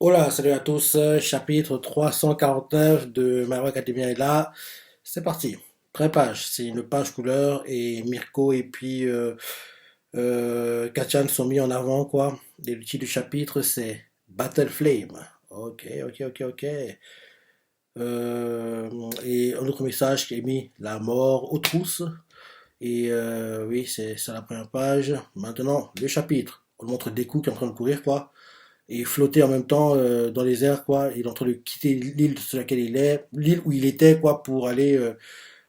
Hola, salut à tous, chapitre 349 de My Hero Academia est là. C'est parti. Pré-page, c'est une page couleur et Mirko et puis Kachan sont mis en avant quoi. Et le titre du chapitre c'est Battle Flame. Ok, ok, ok, ok. Et un autre message qui est mis la mort aux trousses. Et oui, c'est sur la première page. Maintenant, le chapitre. On montre Deku qui est en train de courir quoi et flotter en même temps dans les airs quoi. Il est en train de quitter l'île sur laquelle il est, l'île où il était quoi, pour aller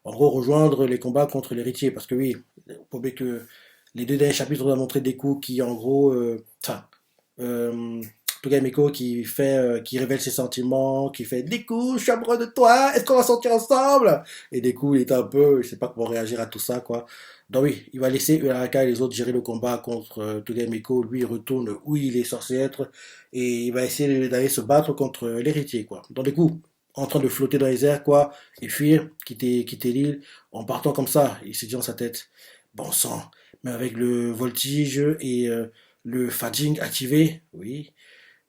en gros rejoindre les combats contre l'héritier. Parce que oui, faut oublier que les deux derniers chapitres ont montré des coups qui en gros, euh, Togameko qui révèle ses sentiments, qui fait des coups, je suis amoureux de toi, est-ce qu'on va sortir ensemble? Et des coups, il est un peu, je sais pas comment réagir à tout ça, quoi. Donc oui, il va laisser Uraraka et les autres gérer le combat contre Togameko. Lui, il retourne où il est censé être et il va essayer d'aller se battre contre l'héritier, quoi. Donc du coup, en train de flotter dans les airs, quoi, et fuir, quitter l'île, en partant comme ça, il s'est dit dans sa tête, bon sang, mais avec le voltige et le fading activé, oui,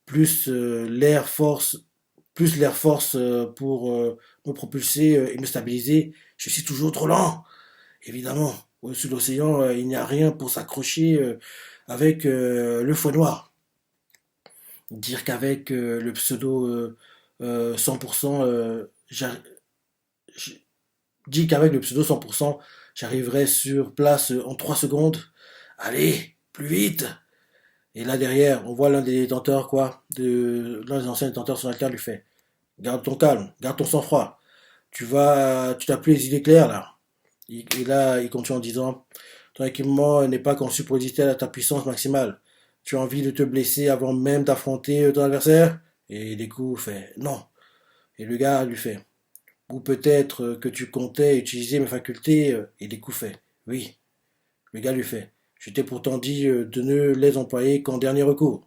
plus l'air force pour me propulser et me stabiliser, je suis toujours trop lent. Évidemment, au-dessus de l'océan, il n'y a rien pour s'accrocher avec le fouet noir. Dire qu'avec le pseudo 100%, j'- dis qu'avec le pseudo 100%, j'arriverai sur place en 3 secondes. Allez, plus vite! Et là derrière, on voit l'un des détenteurs, quoi, l'un des anciens détenteurs sur la terre lui fait: garde ton calme, garde ton sang-froid. Tu t'as plus les idées claires là. Et là, il continue en disant: ton équipement n'est pas conçu pour résister à ta puissance maximale. Tu as envie de te blesser avant même d'affronter ton adversaire? Et Deku fait: non. Et le gars lui fait: ou peut-être que tu comptais utiliser mes facultés? Et Deku fait: oui. Le gars lui fait: je t'ai pourtant dit de ne les employer qu'en dernier recours.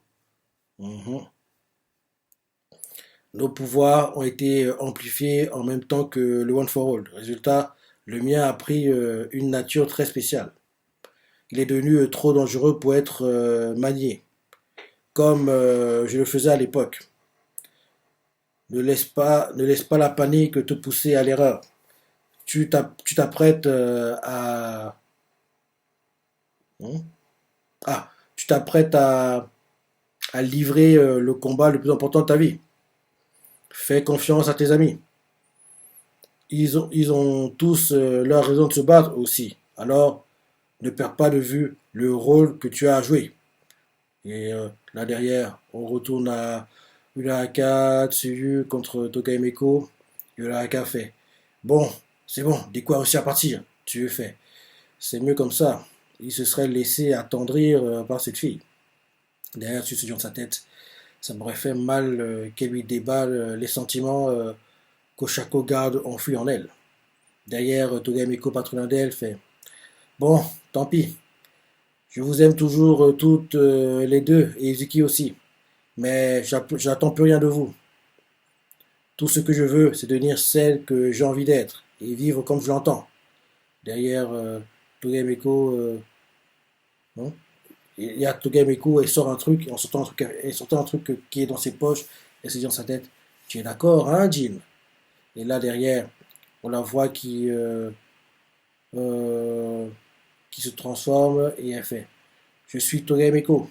Mhm. Nos pouvoirs ont été amplifiés en même temps que le One for All. Résultat, le mien a pris une nature très spéciale. Il est devenu trop dangereux pour être manié, comme je le faisais à l'époque. Ne laisse pas la panique te pousser à l'erreur. Tu t'apprêtes à... Hmm? Ah, tu t'apprêtes à livrer le combat le plus important de ta vie. Fais confiance à tes amis. Ils ont tous leur raison de se battre aussi. Alors, ne perds pas de vue le rôle que tu as à jouer. Et là derrière, on retourne à Uraraka, Tsuyu contre Togaemeko. Uraraka fait: bon, c'est bon, des quoi réussi à partir. Tu fais: c'est mieux comme ça. Il se serait laissé attendrir par cette fille. Derrière, tu se dis dans sa tête: ça m'aurait fait mal qu'elle lui déballe les sentiments qu'Oshako garde enfouis en elle. Derrière, Togaemeko, patronne d'elle, fait: bon, tant pis. Je vous aime toujours toutes les deux, et Izuki aussi. Mais j'attends plus rien de vous. Tout ce que je veux, c'est devenir celle que j'ai envie d'être et vivre comme je l'entends. Derrière Togemeko, non, il y a Togemeko et sort un truc, en sortant un truc, et sortant un truc qui est dans ses poches, et se dit dans sa tête: tu es d'accord, hein, Jin? Et là derrière, on la voit euh, qui se transforme et elle fait: je suis Togemeko.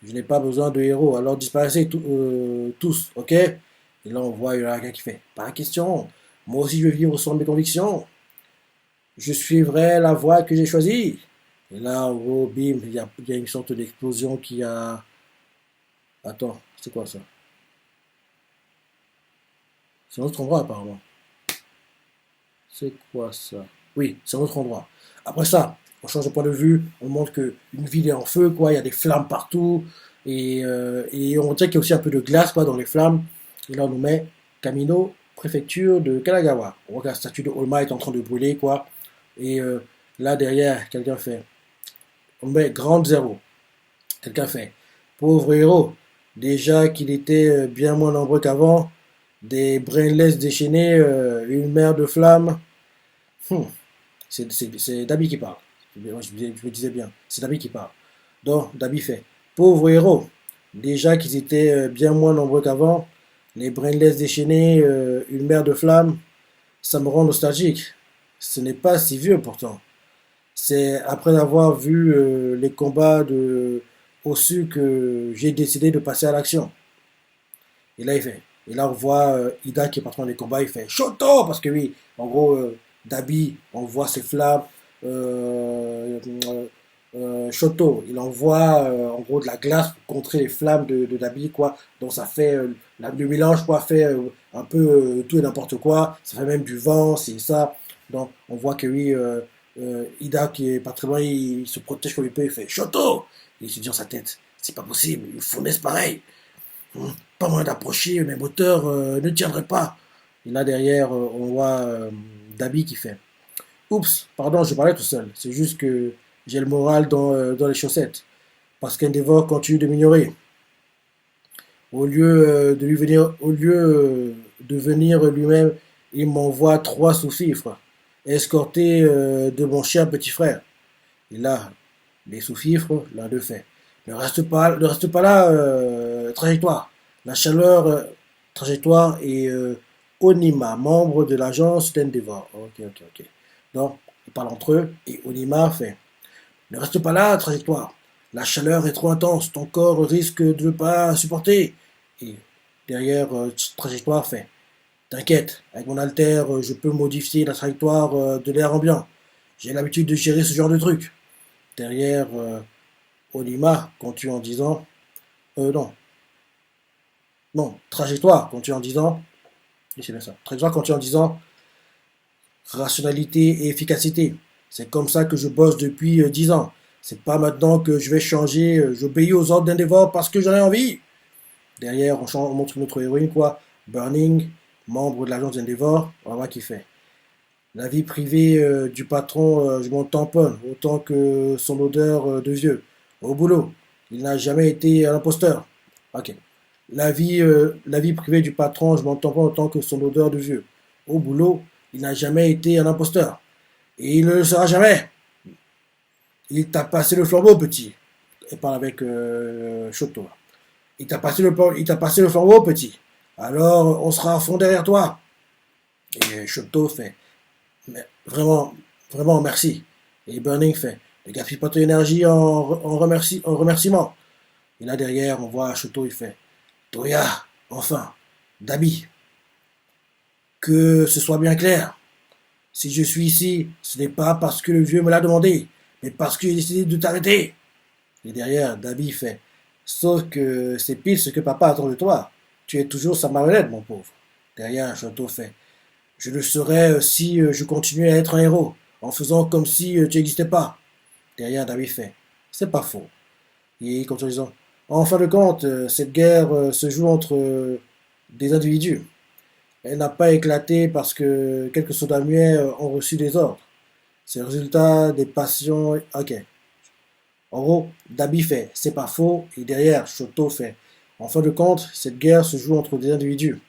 Je n'ai pas besoin de héros, alors disparaissez tous, ok? Et là, on voit Uraraka qui fait: pas question, moi aussi je vais vivre selon mes convictions, je suivrai la voie que j'ai choisie. Et là, en gros, bim, il y a une sorte d'explosion qui a. Attends, c'est quoi ça? C'est un autre endroit apparemment. C'est quoi ça? Oui, c'est un autre endroit. Après ça, on change de point de vue, on montre que une ville est en feu, quoi, il y a des flammes partout, et on dirait qu'il y a aussi un peu de glace, quoi, dans les flammes. Et là, on nous met Kamino, préfecture de Kanagawa. On voit que la statue de All Might est en train de brûler, quoi. Et là, derrière, quelqu'un fait, on met Grande Zéro. Quelqu'un fait: pauvre héros, déjà qu'il était bien moins nombreux qu'avant, des brainless déchaînés, une mer de flammes. Hum. C'est Dabi qui parle. Je me disais bien, c'est Dabi qui parle. Donc, Dabi fait: pauvre héros, Déjà qu'ils étaient bien moins nombreux qu'avant, les brainless déchaînés, une mer de flammes, ça me rend nostalgique. Ce n'est pas si vieux pourtant. C'est après avoir vu les combats de Osu que j'ai décidé de passer à l'action. Et là, il fait. Et là, on voit Ida qui est patron des combats, il fait Shoto! Parce que oui, en gros, Dabi, on voit ses flammes. Shoto, il envoie en gros de la glace pour contrer les flammes de Dabi, quoi. Donc ça fait, le mélange, quoi, fait un peu tout et n'importe quoi. Ça fait même du vent, c'est ça. Donc on voit que oui, Ida qui est pas très loin, il se protège comme il peut, il fait Shoto! Et il se dit dans sa tête, c'est pas possible, une fournaise pareille. Pas moyen d'approcher, mes moteurs ne tiendraient pas. Et là derrière, on voit Dabi qui fait oups, pardon, je parlais tout seul. C'est juste que j'ai le moral dans les chaussettes. Parce qu'Endeavor continue de m'ignorer. Au lieu de venir lui-même, il m'envoie trois sous-fifres, escortés de mon cher petit frère. Et là, les sous-fifres, l'un d'eux fait. Ne reste pas là, trajectoire. La chaleur, trajectoire et Onima, membre de l'agence d'Endeavor. Ok, ok, ok. Donc, ils parlent entre eux et Onima fait. Ne reste pas là, trajectoire. La chaleur est trop intense, ton corps risque de ne pas supporter. Et derrière, trajectoire fait. T'inquiète, avec mon alter, je peux modifier la trajectoire de l'air ambiant. J'ai l'habitude de gérer ce genre de truc. Derrière, Onima continue en disant. Non, non, trajectoire continue en disant. Et c'est bien ça. Trajectoire continue en disant rationalité et efficacité. C'est comme ça que je bosse depuis 10 ans. C'est pas maintenant que je vais changer, j'obéis aux ordres d'Endeavor parce que j'en ai envie. Derrière, on montre notre héroïne, quoi. Burning, membre de l'agence d'Endeavor, on va voir qui fait. La vie privée du patron, je m'en tamponne, autant que son odeur de vieux. Au boulot, il n'a jamais été un imposteur. Ok. La vie privée du patron, je m'en tamponne autant que son odeur de vieux. Au boulot, il n'a jamais été un imposteur. Et il ne le sera jamais. Il t'a passé le flambeau, petit. Elle parle avec Shoto. Il t'a passé le flambeau, petit. Alors, on sera à fond derrière toi. Et Shoto fait, mais vraiment, vraiment, merci. Et Burning fait, ne gaspille pas ton énergie en remerciement. Et là, derrière, on voit Shoto, il fait, Toya, enfin, Dabi, que ce soit bien clair. Si je suis ici, ce n'est pas parce que le vieux me l'a demandé, mais parce que j'ai décidé de t'arrêter. Et derrière, Dabi fait, sauf que c'est pile ce que papa attend de toi. Tu es toujours sa marionnette, mon pauvre. Derrière, Shoto fait, je le serais si je continuais à être un héros, en faisant comme si tu n'existais pas. Derrière, Dabi fait, c'est pas faux. Et comme en disant, en fin de compte, cette guerre se joue entre des individus. Elle n'a pas éclaté parce que quelques soldats muets ont reçu des ordres. C'est le résultat des passions. Ok. En gros, Dabi fait, c'est pas faux, et derrière, Shoto fait. En fin de compte, cette guerre se joue entre des individus.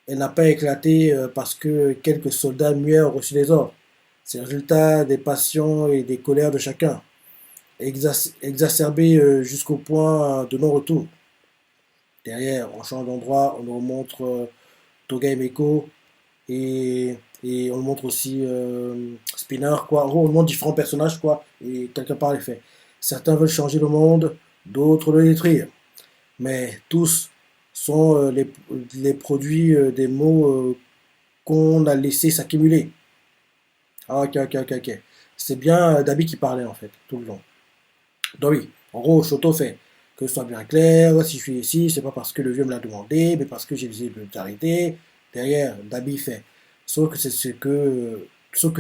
Elle n'a pas éclaté parce que quelques soldats muets ont reçu des ordres. C'est le résultat des passions et des colères de chacun, exacerbées jusqu'au point de non-retour. Derrière, on change d'endroit, on nous montre Toga et Meko, et on nous montre aussi Spinner, quoi. En gros, on nous montre différents personnages, quoi, et quelque part, il fait. Certains veulent changer le monde, d'autres le détruire. Mais tous sont les produits des mots qu'on a laissé s'accumuler. Ah, ok, ok, ok, ok. C'est bien Dabi qui parlait en fait, tout le long. Donc oui, en gros, Shoto fait que ce soit bien clair, si je suis ici, c'est pas parce que le vieux me l'a demandé, mais parce que j'ai décidé de t'arrêter. Derrière, Dabi fait. Sauf que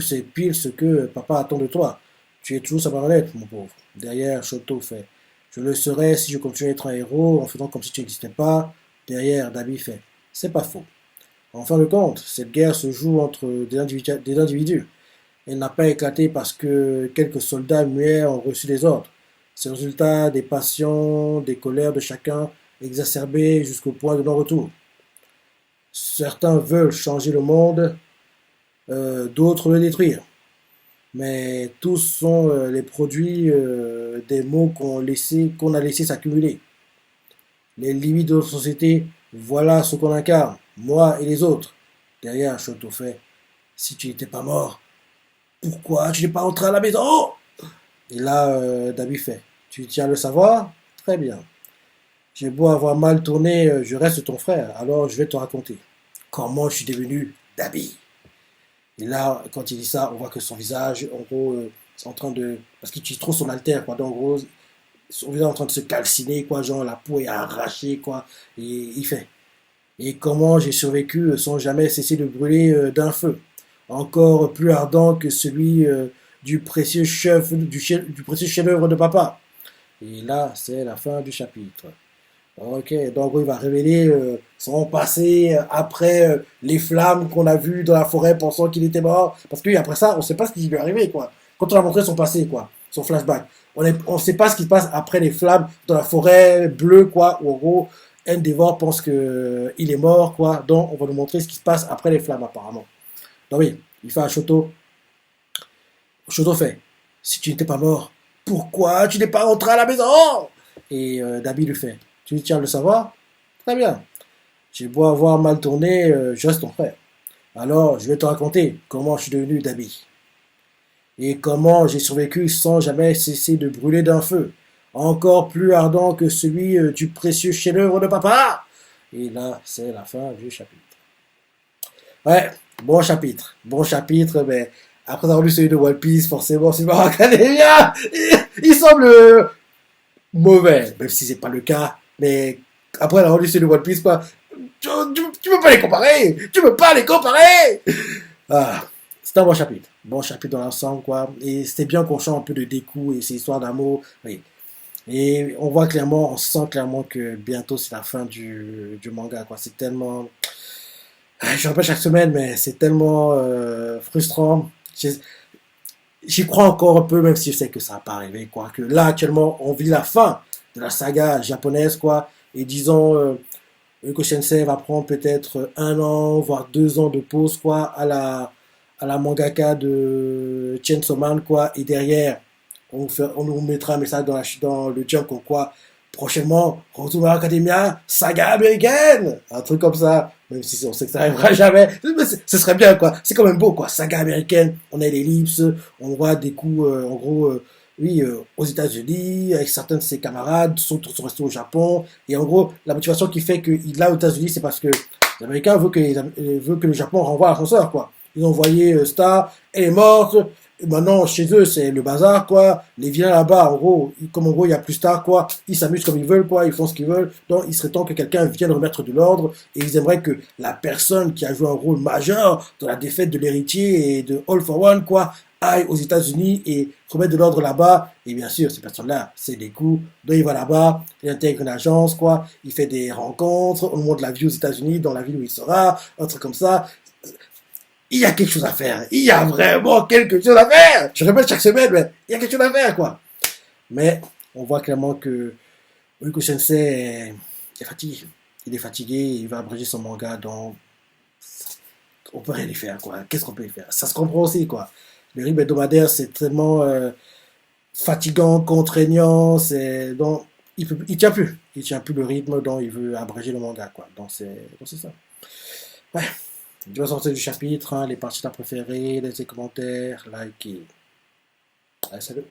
c'est pile ce que papa attend de toi. Tu es toujours sa marionnette, mon pauvre. Derrière, Shoto fait. Je le serais si je continuais à être un héros en faisant comme si tu n'existais pas. Derrière, Dabi fait. C'est pas faux. En fin de compte, cette guerre se joue entre des individus. Elle n'a pas éclaté parce que quelques soldats muets ont reçu des ordres. C'est le résultat des passions, des colères de chacun, exacerbées jusqu'au point de non-retour. Certains veulent changer le monde, d'autres le détruire. Mais tous sont les produits des mots qu'on a laissé s'accumuler. les limites de notre société, voilà ce qu'on incarne, moi et les autres. Derrière, Shoto fait, si tu n'étais pas mort, pourquoi tu n'es pas rentré à la maison? Et là, Dabi fait, tu tiens à le savoir? Très bien. J'ai beau avoir mal tourné, je reste ton frère, alors je vais te raconter comment je suis devenu Dabi. Et là, quand il dit ça, on voit que son visage, en gros, c'est en train de. Parce qu'il utilise trop son alter, quoi. Donc, en gros, son visage est en train de se calciner, quoi. Genre, la peau est arrachée, quoi. Et il fait. Et comment j'ai survécu sans jamais cesser de brûler d'un feu, encore plus ardent que celui du précieux chef, du précieux chef-d'œuvre de papa. Et là, c'est la fin du chapitre. Ok, donc il va révéler son passé après les flammes qu'on a vues dans la forêt pensant qu'il était mort. Parce qu'après ça, on ne sait pas ce qui lui est arrivé, quoi. Quand on a montré son passé, quoi, son flashback, on ne sait pas ce qui se passe après les flammes dans la forêt bleue, quoi, où en gros, Endeavor pense qu'il est mort, quoi. Donc on va nous montrer ce qui se passe après les flammes, apparemment. Donc oui, il fait à Shoto. Shoto fait, si tu n'étais pas mort, pourquoi tu n'es pas rentré à la maison? Et Dabi lui fait, tu tiens à le savoir? Très bien. J'ai beau avoir mal tourné, je reste ton frère. Alors, je vais te raconter comment je suis devenu Dabi. Et comment j'ai survécu sans jamais cesser de brûler d'un feu. Encore plus ardent que celui du précieux chef-d'œuvre de papa. Et là, c'est la fin du chapitre. Ouais, bon chapitre. Bon chapitre, mais après avoir lu celui de One Piece, forcément, c'est Hero Academia, il semble mauvais, même si c'est pas le cas. Mais après avoir lu celui de One Piece, quoi, tu peux pas les comparer. Tu peux pas les comparer. Ah, c'est un bon chapitre. Bon chapitre dans l'ensemble, quoi. Et c'était bien qu'on chante un peu de Deku et ses histoires d'amour. Oui. Et on voit clairement, on sent clairement que bientôt c'est la fin du manga, quoi. C'est tellement. Je répète chaque semaine, mais c'est tellement frustrant. J'y crois encore un peu, même si je sais que ça va pas arriver, quoi. Que là, actuellement, on vit la fin de la saga japonaise, quoi. Et disons, Yuko Sensei va prendre peut-être 1 an, voire 2 ans de pause, quoi, à la mangaka de Chainsaw Man, quoi. Et derrière, on nous mettra un message dans le jump, comme quoi, prochainement, Retour à l'Academia, saga américaine! Un truc comme ça. Même si on sait que ça n'arrivera jamais. Mais ce serait bien, quoi. C'est quand même beau, quoi. Saga américaine, on a l'ellipse, on voit des coups, en gros, oui, aux États-Unis, avec certains de ses camarades, sont restés au Japon. Et en gros, la motivation qui fait qu'il est là aux États-Unis, c'est parce que les Américains veulent que le Japon renvoie l'ascenseur, quoi. Ils ont envoyé Star, elle est morte. Et maintenant, chez eux, c'est le bazar, quoi. Les vilains là-bas, en gros, comme en gros, il y a plus Star, quoi. Ils s'amusent comme ils veulent, quoi. Ils font ce qu'ils veulent. Donc, il serait temps que quelqu'un vienne remettre de l'ordre. Et ils aimeraient que la personne qui a joué un rôle majeur dans la défaite de l'héritier et de All for One, quoi, aille aux États-Unis et remettre de l'ordre là-bas. Et bien sûr, ces personnes-là, c'est des coups. Donc, il va là-bas, il intègre une agence, quoi. Il fait des rencontres, on montre la vie aux États-Unis, dans la ville où il sera, un truc comme ça. Il y a quelque chose à faire. Il y a vraiment quelque chose à faire. Je répète chaque semaine, mais il y a quelque chose à faire, quoi. Mais on voit clairement que Yuko Sensei est fatigué. Il est fatigué, il va abréger son manga, donc on peut rien y faire, quoi. Qu'est-ce qu'on peut y faire? Ça se comprend aussi, quoi. Le rythme hebdomadaire, c'est tellement fatigant, contraignant, donc il tient plus le rythme, donc il veut abréger le manga, quoi. Donc c'est ça. Ouais. Je vais sortir du chapitre, hein, les parties préférées, laissez commentaires, likez. Allez, salut.